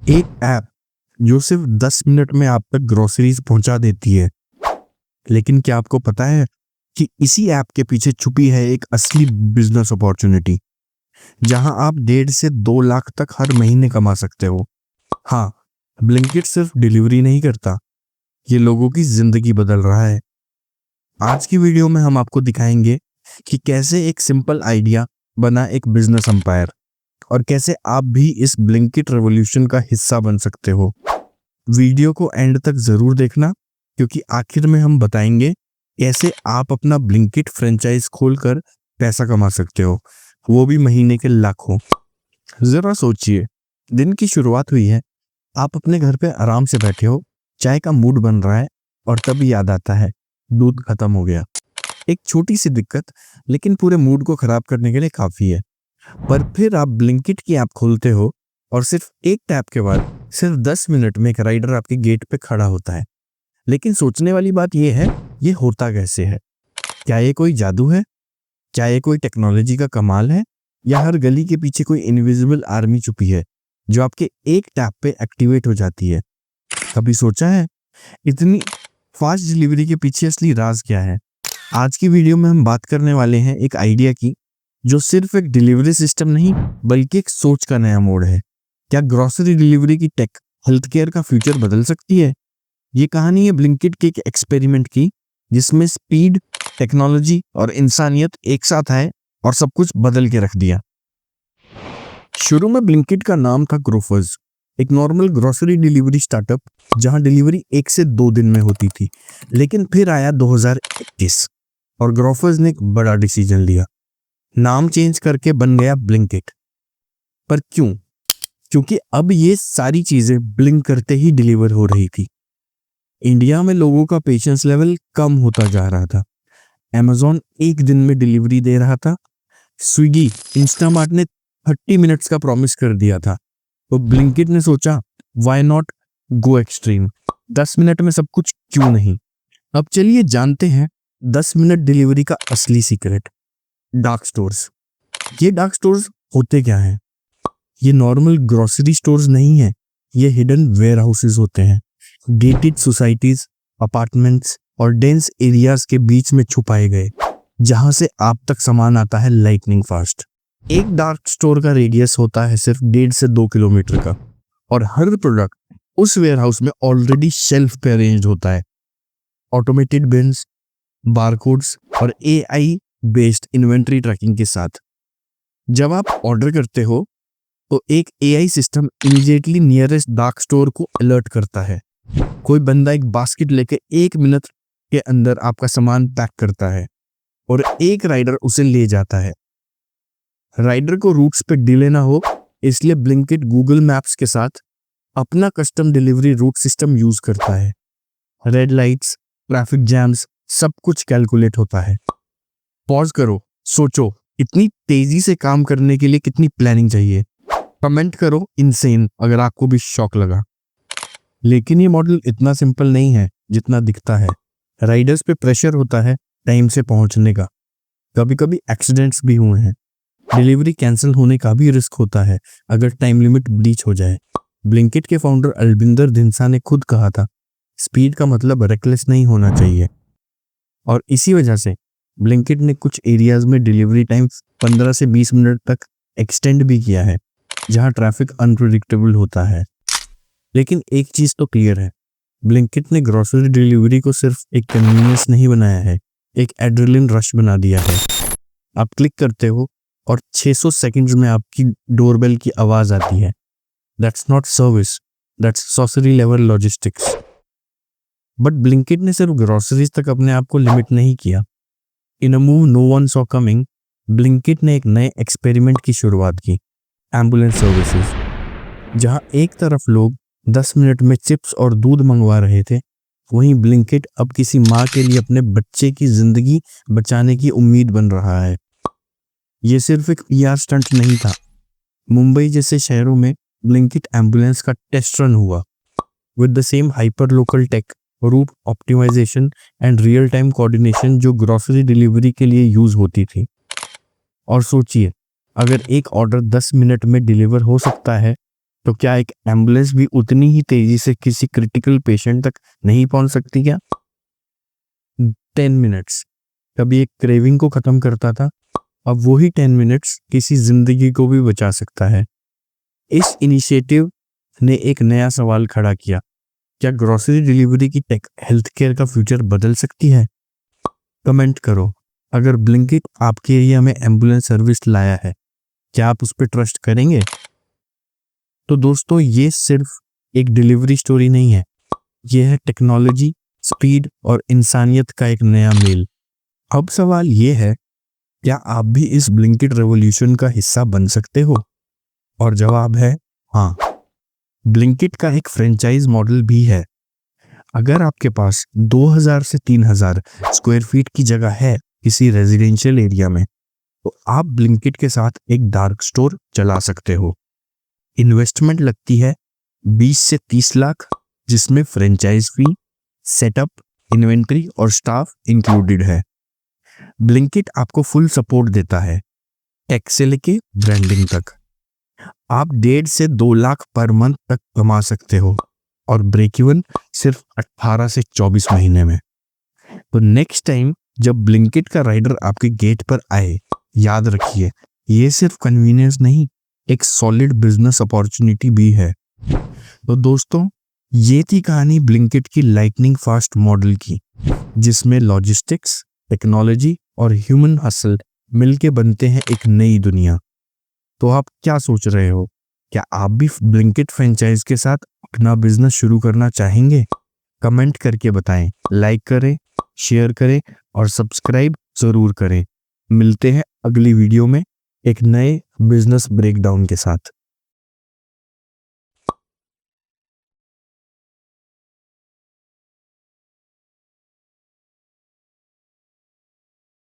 एक ऐप जो सिर्फ 10 मिनट में आप तक ग्रोसरीज पहुंचा देती है। लेकिन क्या आपको पता है कि इसी ऐप के पीछे छुपी है एक असली बिजनेस अपॉर्चुनिटी, जहां आप 1.5 से 2 लाख तक हर महीने कमा सकते हो। हाँ, ब्लिंकिट सिर्फ डिलीवरी नहीं करता, ये लोगों की जिंदगी बदल रहा है। आज की वीडियो में हम आपको दिखाएंगे कि कैसे एक सिंपल आइडिया बना एक बिजनेस एम्पायर, और कैसे आप भी इस ब्लिंकिट रेवोल्यूशन का हिस्सा बन सकते हो। वीडियो को एंड तक जरूर देखना, क्योंकि आखिर में हम बताएंगे कैसे आप अपना ब्लिंकिट फ्रेंचाइज खोलकर पैसा कमा सकते हो, वो भी महीने के लाखों। जरा सोचिए, दिन की शुरुआत हुई है, आप अपने घर पे आराम से बैठे हो, चाय का मूड बन रहा है, और तभी याद आता है दूध खत्म हो गया। एक छोटी सी दिक्कत, लेकिन पूरे मूड को खराब करने के लिए काफी है। पर फिर आप ब्लिंकिट की ऐप खोलते हो और सिर्फ एक टैप के बाद सिर्फ 10 मिनट में एक राइडर आपके गेट पे खड़ा होता है। लेकिन सोचने वाली बात यह है, ये होता कैसे है? क्या ये कोई जादू है? क्या ये कोई टेक्नोलॉजी का कमाल है? या हर गली के पीछे कोई इनविजिबल आर्मी छुपी है जो आपके एक टैप पे एक्टिवेट हो जाती है? कभी सोचा है इतनी फास्ट डिलीवरी के पीछे असली राज क्या है? आज की वीडियो में हम बात करने वाले हैं एक आइडिया की, जो सिर्फ एक डिलीवरी सिस्टम नहीं बल्कि एक सोच का नया मोड़ है। क्या ग्रोसरी डिलीवरी की टेक हेल्थ केयर का फ्यूचर बदल सकती है? ये कहानी है ब्लिंकिट के एक एक्सपेरिमेंट की, जिसमें स्पीड, टेक्नोलॉजी और इंसानियत एक साथ आए और सब कुछ बदल के रख दिया। शुरू में ब्लिंकिट का नाम था ग्रोफर्स, एक नॉर्मल ग्रोसरी डिलीवरी स्टार्टअप जहां डिलीवरी 1 से 2 दिन में होती थी। लेकिन फिर आया 2021 और ग्रोफर्स ने एक बड़ा डिसीजन लिया, नाम चेंज करके बन गया ब्लिंकिट। पर क्यों? क्योंकि अब ये सारी चीजें ब्लिंक करते ही डिलीवर हो रही थी। इंडिया में लोगों का पेशेंस लेवल कम होता जा रहा था। Amazon एक दिन में डिलीवरी दे रहा था, स्विगी, इंस्टामार्ट ने 30 मिनट्स का प्रॉमिस कर दिया था। तो ब्लिंकिट ने सोचा, why not go extreme, 10 minute में सब कुछ क्यों नहीं। अब चलिए जानते हैं 10 मिनट डिलीवरी का असली सीक्रेट। Dark stores. ये डार्क स्टोर्स होते क्या हैं? ये नॉर्मल ग्रोसरी स्टोर्स नहीं है, ये हिडन वेयर हाउसेज होते हैं। गेटेड सोसाइटीज, अपार्टमेंट्स और डेंस एरियाज के बीच में छुपाए गए, जहां से आप तक सामान आता है लाइटनिंग फास्ट। एक डार्क स्टोर का रेडियस होता है सिर्फ 1.5 से 2 किलोमीटर का, और हर प्रोडक्ट उस वेयर हाउस में ऑलरेडी शेल्फ पे अरेंज होता है। ऑटोमेटेड बिन्स, बारकोड्स और AI बेस्ड इन्वेंट्री ट्रैकिंग के साथ। जब आप ऑर्डर करते हो तो एक AI system immediately nearest dark store को अलर्ट करता है। कोई बंदा एक बास्केट लेके 1 मिनट के अंदर आपका सामान पैक करता है और एक राइडर उसे ले जाता है। राइडर को रूट्स पे डिले ना हो, इसलिए ब्लिंकिट गूगल मैप्स के साथ अपना custom delivery route system use करता है। रेड लाइट्स, ट्रैफिक जैम्स, सब कुछ कैलकुलेट होता है। पॉज करो, सोचो, इतनी तेजी से काम करने के लिए कितनी प्लानिंग चाहिए? कमेंट करो इनसेन अगर आपको भी शॉक लगा। लेकिन ये मॉडल इतना सिंपल नहीं है जितना दिखता है। राइडर्स पे प्रेशर होता है टाइम से पहुंचने का। कभी कभी एक्सीडेंट्स भी हुए हैं। डिलीवरी कैंसिल होने का भी रिस्क होता है अगर टाइम लिमिट ब्रीच हो जाए। ब्लिंकिट के फाउंडर अलबिंदर धिंसा ने खुद कहा था, स्पीड का मतलब रेकलेस नहीं होना चाहिए। और इसी वजह से ब्लिंकिट ने कुछ एरियाज में डिलीवरी टाइम 15 से 20 मिनट तक एक्सटेंड भी किया है, जहां ट्रैफिक अनप्रेडिक्टेबल होता है। लेकिन एक चीज तो क्लियर है, ब्लिंकिट ने ग्रोसरी डिलीवरी को सिर्फ एक कन्वीनियंस नहीं बनाया है, एक एड्रेनलिन रश बना दिया है। आप क्लिक करते हो और 600 सेकंड्स में आपकी डोरबेल की आवाज आती है। That's not service, that's sorcery level logistics. But Blinkit ने सिर्फ ग्रोसरीज तक अपने आप को लिमिट नहीं किया। In a move no one saw coming, Blinkit ने एक नए एक्सपेरिमेंट की शुरुआत की, एम्बुलेंस सर्विसेज। जहां एक तरफ लोग 10 मिनट में चिप्स और दूध मंगवा रहे थे, वहीं ब्लिंकिट अब किसी माँ के लिए अपने बच्चे की जिंदगी बचाने की उम्मीद बन रहा है। ये सिर्फ एक PR स्टंट नहीं था। मुंबई जैसे शहरों में ब्लिंकिट एम्बुलेंस का टेस्ट रन हुआ, with the same hyper local tech, route optimization and real time coordination जो ग्रोसरी डिलीवरी के लिए यूज होती थी। और सोचिए, अगर एक ऑर्डर 10 मिनट में डिलीवर हो सकता है, तो क्या एक एम्बुलेंस भी उतनी ही तेजी से किसी क्रिटिकल पेशेंट तक नहीं पहुंच सकती क्या? 10 मिनट्स कभी एक क्रेविंग को खत्म करता था, अब वही 10 मिनट्स किसी जिंदगी को भी बचा सकता है। इस इनिशिएटिव ने एक नया सवाल खड़ा किया, क्या ग्रोसरी डिलीवरी की टेक हेल्थ केयर का फ्यूचर बदल सकती है? कमेंट करो, अगर ब्लिंकिट आपके एरिया में एम्बुलेंस सर्विस लाया है, क्या आप उस पर ट्रस्ट करेंगे? तो दोस्तों, ये सिर्फ एक डिलीवरी स्टोरी नहीं है, ये है टेक्नोलॉजी, स्पीड और इंसानियत का एक नया मेल। अब सवाल ये है, क्या आप भी इस ब्लिंकिट रेवोल्यूशन का हिस्सा बन सकते हो? और जवाब है हाँ। ब्लिंकिट का एक फ्रेंचाइज मॉडल भी है। अगर आपके पास 2000 से 3000 स्क्वायर फीट की जगह है किसी रेजिडेंशियल एरिया में, तो आप ब्लिंकिट के साथ एक डार्क स्टोर चला सकते हो। इन्वेस्टमेंट लगती है 20 से 30 लाख, जिसमें फ्रेंचाइज फी, सेटअप, इन्वेंट्री और स्टाफ इंक्लूडेड है। ब्लिंकिट आपको फुल सपोर्ट देता है, टेक से लेके ब्रांडिंग तक। आप 1.5 से 2 लाख पर मंथ तक कमा सकते हो और ब्रेक इवन सिर्फ 18 से 24 महीने में। तो नेक्स्ट टाइम जब ब्लिंकिट का राइडर आपके गेट पर आए, याद रखिए, ये सिर्फ कन्वीनियंस नहीं, एक सॉलिड बिजनेस अपॉर्चुनिटी भी है। तो दोस्तों, ये थी कहानी ब्लिंकिट की लाइटनिंग फास्ट मॉडल की, जिसमें लॉजिस्टिक्स, टेक्नोलॉजी और ह्यूमन हसल मिलके बनते हैं एक नई दुनिया। तो आप क्या सोच रहे हो? क्या आप भी ब्लिंकिट फ्रेंचाइज के साथ अपना बिजनेस शुरू करना चाहेंगे? कमेंट करके बताएं, लाइक करें, शेयर करें और सब्सक्राइब जरूर करें। मिलते हैं अगली वीडियो में एक नए बिजनेस ब्रेकडाउन के साथ।